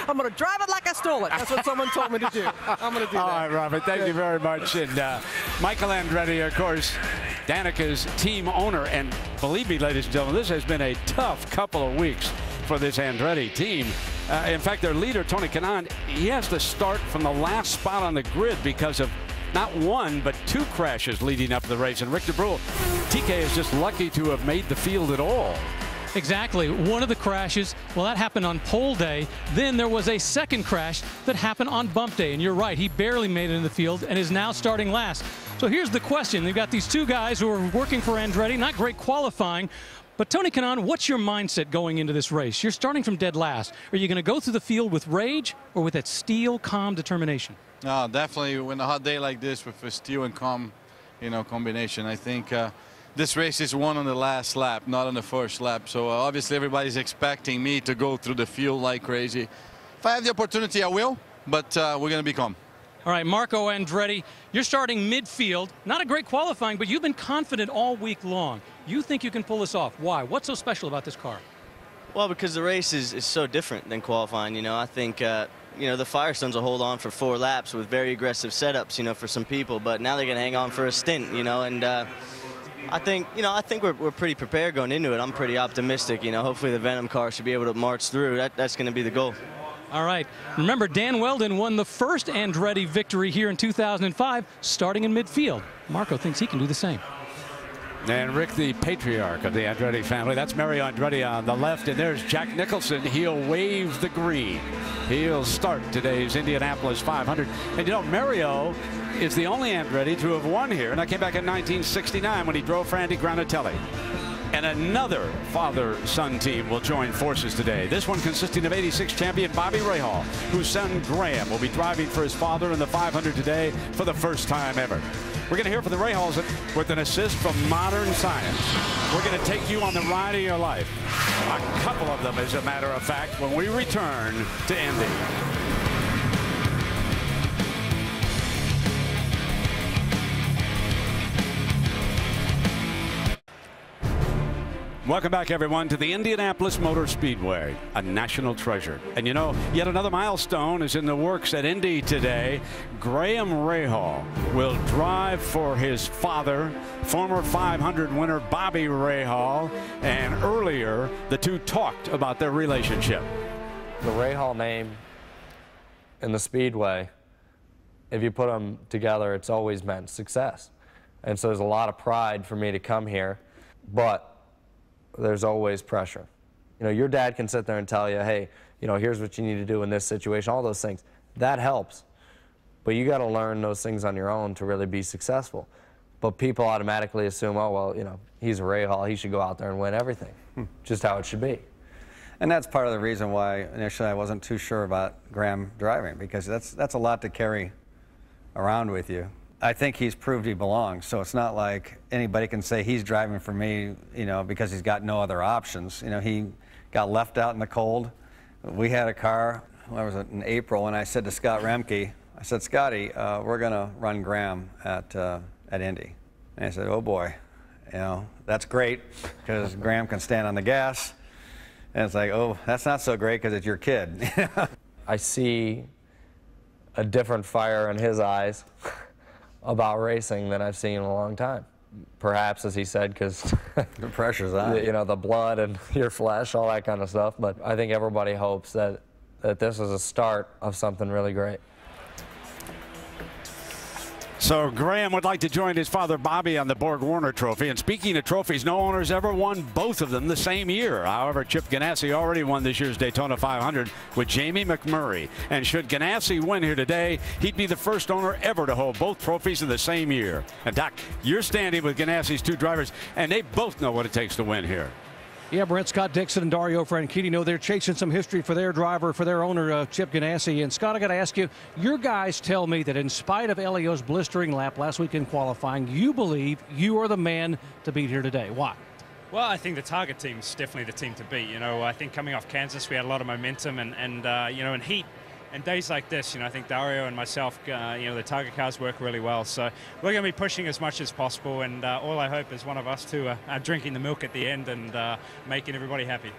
I'm going to drive it like I stole it. That's what someone told me to do. I'm going to do that. All right, Robert, thank you very much. And Michael Andretti, of course, Danica's team owner. And believe me, ladies and gentlemen, this has been a tough couple of weeks for this Andretti team. In fact, their leader, Tony Kanaan, he has to start from the last spot on the grid because of not one, but two crashes leading up to the race. And Rick DeBrule, TK is just lucky to have made the field at all. Exactly. One of the crashes, well, that happened on pole day. Then there was a second crash that happened on bump day. And you're right, he barely made it in the field and is now starting last. So here's the question. They've got these two guys who are working for Andretti, not great qualifying. But Tony Kanaan, what's your mindset going into this race? You're starting from dead last. Are you going to go through the field with rage or with that steel, calm determination? No, definitely. When a hot day like this with a steel and calm, combination, I think this race is won on the last lap, not on the first lap. So obviously everybody's expecting me to go through the field like crazy. If I have the opportunity, I will. But we're going to be calm. All right, Marco Andretti, you're starting midfield. Not a great qualifying, but you've been confident all week long. You think you can pull this off. Why? What's so special about this car? Well, because the race is so different than qualifying. I think, the Firestones will hold on for 4 laps with very aggressive setups, for some people. But now they're going to hang on for a stint, and I think we're pretty prepared going into it. I'm pretty optimistic. Hopefully the Venom car should be able to march through. That's going to be the goal. All right. Remember, Dan Weldon won the first Andretti victory here in 2005, starting in midfield. Marco thinks he can do the same. And Rick, the patriarch of the Andretti family. That's Mario Andretti on the left, and there's Jack Nicholson. He'll wave the green. He'll start today's Indianapolis 500. And Mario is the only Andretti to have won here, and I came back in 1969 when he drove for Andy Granatelli. And another father-son team will join forces today. This one consisting of 86 champion Bobby Rahal, whose son Graham will be driving for his father in the 500 today for the first time ever. We're going to hear from the Rahals with an assist from modern science. We're going to take you on the ride of your life. A couple of them, as a matter of fact, when we return to Indy. Welcome back, everyone, to the Indianapolis Motor Speedway, a national treasure. And yet another milestone is in the works at Indy today. Graham Rahal will drive for his father, former 500 winner Bobby Rahal, and earlier the two talked about their relationship. The Rahal name and the Speedway, if you put them together, it's always meant success. And so there's a lot of pride for me to come here, but there's always pressure. Your dad can sit there and tell you, hey, here's what you need to do in this situation, all those things. That helps. But you got to learn those things on your own to really be successful. But people automatically assume, oh, well, he's a Rahal, he should go out there and win everything. Just how it should be. And that's part of the reason why initially I wasn't too sure about Graham driving, because that's a lot to carry around with you. I think he's proved he belongs, so it's not like anybody can say he's driving for me, because he's got no other options. He got left out in the cold. We had a car, what was it, in April, and I said to Scott Remke, I said, Scotty, we're going to run Graham at Indy. And he said, oh boy, that's great, because Graham can stand on the gas. And it's like, oh, that's not so great because it's your kid. I see a different fire in his eyes about racing than I've seen in a long time. Perhaps, as he said, because the pressure's on. The blood and your flesh, all that kind of stuff. But I think everybody hopes that this is a start of something really great. So Graham would like to join his father Bobby on the Borg Warner Trophy. And speaking of trophies, no owner's ever won both of them the same year. However, Chip Ganassi already won this year's Daytona 500 with Jamie McMurray. And should Ganassi win here today, he'd be the first owner ever to hold both trophies in the same year. And Doc, you're standing with Ganassi's two drivers, and they both know what it takes to win here. Yeah, Brent, Scott Dixon and Dario Franchitti, they're chasing some history for their driver, for their owner, Chip Ganassi. And Scott, I got to ask you, your guys tell me that in spite of Elio's blistering lap last week in qualifying, you believe you are the man to beat here today. Why? Well, I think the Target team's definitely the team to beat. I think coming off Kansas, we had a lot of momentum and in heat. And days like this, I think Dario and myself, the Target cars work really well. So we're going to be pushing as much as possible. And all I hope is one of us two are drinking the milk at the end and making everybody happy.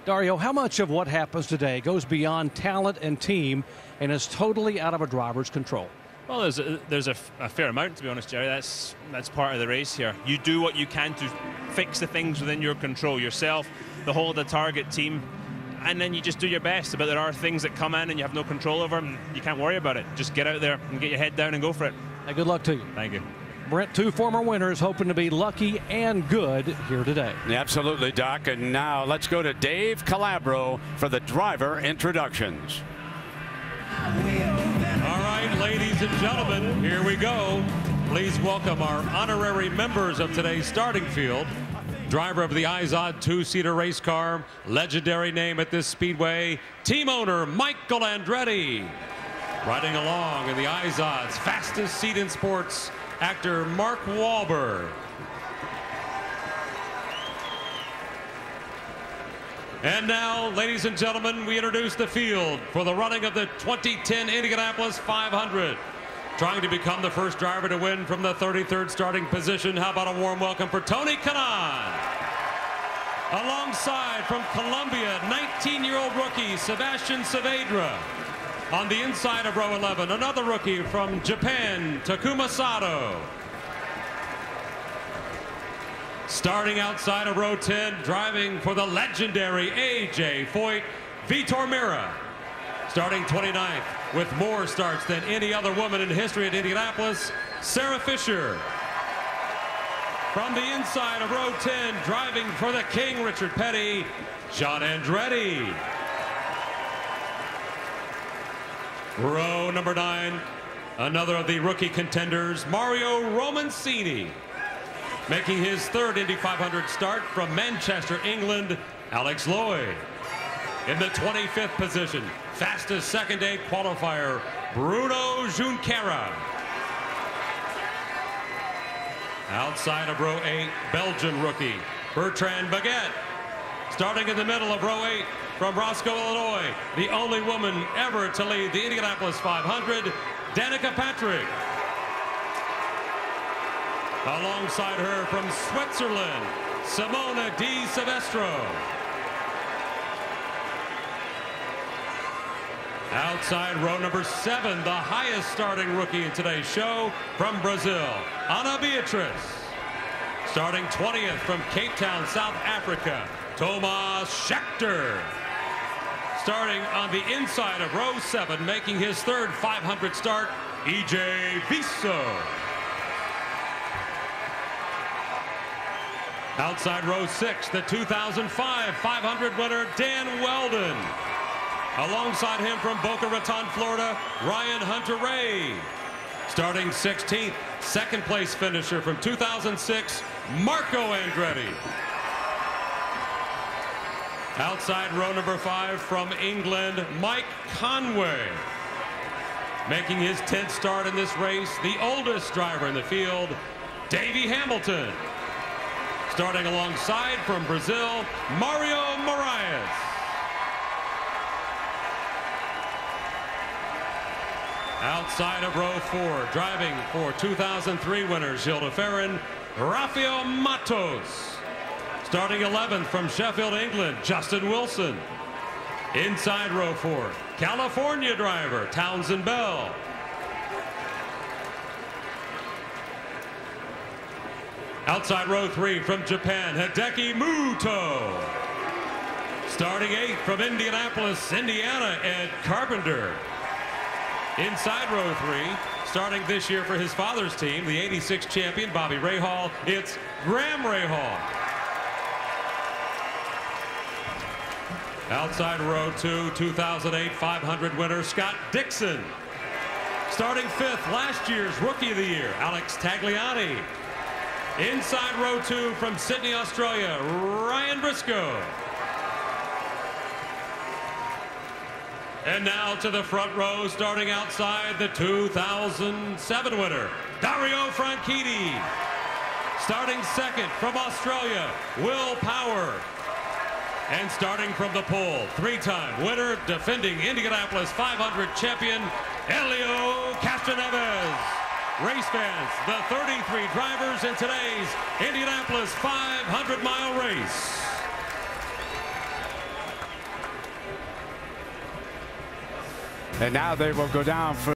Dario, how much of what happens today goes beyond talent and team and is totally out of a driver's control? Well, there's a fair amount, to be honest, Jerry. That's part of the race here. You do what you can to fix the things within your control, yourself, the whole of the target team, and then you just do your best. But there are things that come in and you have no control over them. You can't worry about it. Just get out there and get your head down and go for it. Hey, good luck to you. Thank you. Brent, 2 former winners, hoping to be lucky and good here today. Absolutely, Doc. And now let's go to Dave Calabro for the driver introductions. All right, ladies and gentlemen, here we go. Please welcome our honorary members of today's starting field. Driver of the IZOD 2-seater race car, legendary name at this speedway, team owner Michael Andretti. Riding along in the IZOD's fastest seat in sports, actor Mark Wahlberg. And now, ladies and gentlemen, we introduce the field for the running of the 2010 Indianapolis 500. Trying to become the first driver to win from the 33rd starting position. How about a warm welcome for Tony Kanaan? Alongside from Colombia, 19-year-old rookie Sebastian Saavedra. On the inside of row 11, another rookie from Japan, Takuma Sato. Starting outside of row 10, driving for the legendary AJ Foyt, Vitor Meira. Starting 29th with more starts than any other woman in history at Indianapolis, Sarah Fisher. From the inside of row 10, driving for the King, Richard Petty, John Andretti. Row number 9, another of the rookie contenders, Mario Romancini. Making his third Indy 500 start from Manchester, England, Alex Lloyd. In the 25th position, fastest second-day qualifier, Bruno Junqueira. Outside of row 8, Belgian rookie, Bertrand Baguette. Starting in the middle of row 8, from Roscoe, Illinois, the only woman ever to lead the Indianapolis 500, Danica Patrick. Alongside her from Switzerland, Simona Di Silvestro. Outside row number 7, the highest starting rookie in today's show, from Brazil, Ana Beatriz. Starting 20th from Cape Town, South Africa, Thomas Schechter. Starting on the inside of row 7, making his third 500 start, EJ Bisso. Outside row 6, the 2005 500 winner, Dan Weldon. Alongside him from Boca Raton, Florida, Ryan Hunter-Reay. Starting 16th, second place finisher from 2006, Marco Andretti. Outside row number 5 from England, Mike Conway. Making his 10th start in this race, the oldest driver in the field, Davey Hamilton. Starting alongside from Brazil, Mario Moraes. Outside of row 4, driving for 2003 winner Gilles de Ferran, Rafael Matos. Starting 11th from Sheffield, England, Justin Wilson. Inside row 4, California driver Townsend Bell. Outside row 3 from Japan, Hideki Muto. Starting 8th from Indianapolis, Indiana, Ed Carpenter. Inside row 3, starting this year for his father's team, the '86 champion Bobby Rahal, it's Graham Rahal. Outside row 2, 2008 500 winner Scott Dixon. Starting 5th, last year's Rookie of the Year, Alex Tagliani. Inside row 2 from Sydney, Australia, Ryan Briscoe. And now to the front row, starting outside, the 2007 winner, Dario Franchitti. Starting 2nd from Australia, Will Power. And starting from the pole, 3-time winner, defending Indianapolis 500 champion, Helio Castroneves. Race fans, the 33 drivers in today's Indianapolis 500-mile race. And now they will go down for